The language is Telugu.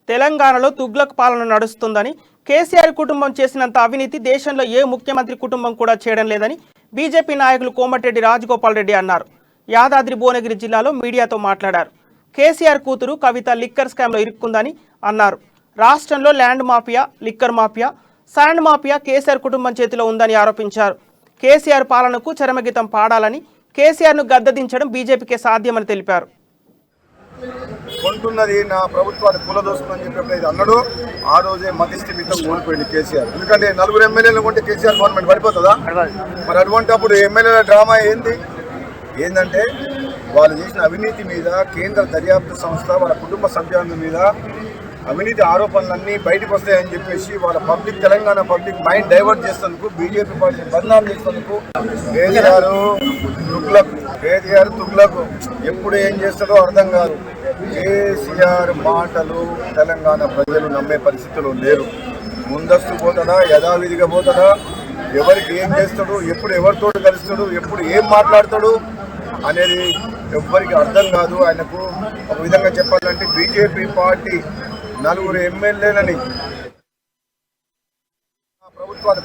తెలంగాణలో తుగ్లక్ పాలన నడుస్తుందని, కేసీఆర్ కుటుంబం చేసినంత అవినీతి దేశంలో ఏ ముఖ్యమంత్రి కుటుంబం కూడా చేయడం లేదని బీజేపీ నాయకులు కోమటిరెడ్డి రాజగోపాల్ రెడ్డి అన్నారు. యాదాద్రి భువనగిరి జిల్లాలో మీడియాతో మాట్లాడారు. కేసీఆర్ కూతురు కవిత లిక్కర్ స్కామ్లో ఇరుక్కుందని అన్నారు. రాష్ట్రంలో land mafia, liquor mafia, sand mafia KCR కుటుంబం చేతిలో ఉందని ఆరోపించారు. కేసీఆర్ పాలనకు చరమగీతం పాడాలని, కేసీఆర్ను గద్దదించడం బీజేపీకే సాధ్యమని తెలిపారు. కొంటున్నది నా ప్రభుత్వాన్ని కూలదోస్తుందని చెప్పి అన్నాడు. ఆ రోజే మతిస్థిమితం కోల్పోయింది కేసీఆర్. ఎందుకంటే 4 ఎమ్మెల్యేలు కొంటే కేసీఆర్ గవర్నమెంట్ పడిపోతుందా? మరి అటువంటిప్పుడు ఎమ్మెల్యేల డ్రామా ఏందంటే వాళ్ళు చేసిన అవినీతి మీద కేంద్ర దర్యాప్తు సంస్థ వాళ్ళ కుటుంబ సభ్యుల మీద అవినీతి ఆరోపణలన్నీ బయటకు వస్తాయని చెప్పేసి వాళ్ళ తెలంగాణ పబ్లిక్ మైండ్ డైవర్ట్ చేసేందుకు, బీజేపీ పార్టీని బదనాం చేసేందుకు కేసీఆర్ తుగ్లక్ ఎప్పుడు ఏం చేస్తాడో అర్థం కాదు. కేసీఆర్ మాటలు తెలంగాణ ప్రజలు నమ్మే పరిస్థితుల్లో లేరు. ముందస్తు పోతాడా, యథావిధిగా పోతాడా, ఎవరికి ఏం చేస్తాడు, ఎప్పుడు ఎవరితో కలుస్తాడు, ఎప్పుడు ఏం మాట్లాడతాడు అనేది ఎవ్వరికి అర్థం కాదు. ఆయనకు ఒక విధంగా చెప్పాలంటే బీజేపీ పార్టీ 4 ఎమ్మెల్యేలని ప్రభుత్వాన్ని